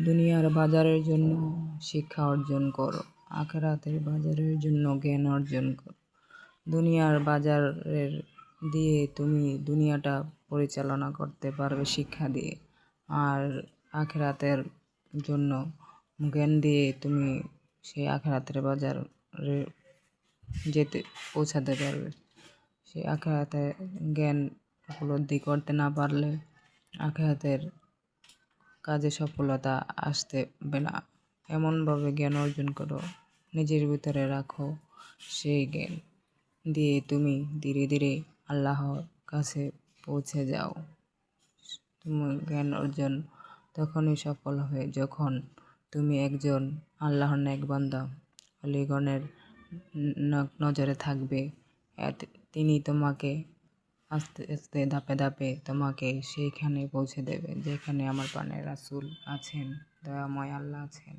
দুনিয়ার বাজারের জন্য শিক্ষা অর্জন করো, আখিরাতের বাজারের জন্য জ্ঞান অর্জন করো। দুনিয়ার বাজারের দিয়ে তুমি দুনিয়াটা পরিচালনা করতে পারবে শিক্ষা দিয়ে, আর আখিরাতের জন্য জ্ঞান দিয়ে তুমি সেই আখিরাতের বাজারে পৌঁছাতে পারবে। সেই আখিরাতে জ্ঞান উপলব্ধি করতে না পারলে আখিরাতের কাজে সফলতা আসতে হবে না। এমনভাবে জ্ঞান অর্জন করো, নিজের ভিতরে রাখো, সেই জ্ঞান দিয়ে তুমি ধীরে ধীরে আল্লাহর কাছে পৌঁছে যাও। তুমি জ্ঞান অর্জন তখনই সফল হবে যখন তুমি একজন আল্লাহর নেক বান্দা, অলিগণের নজরে থাকবে। তিনি তোমাকে আস্তে আস্তে ধাপে ধাপে তোমাকে সেইখানে পৌঁছে দেবে যেখানে আমার প্রাণের রাসূল আছেন, দয়াময় আল্লাহ আছেন।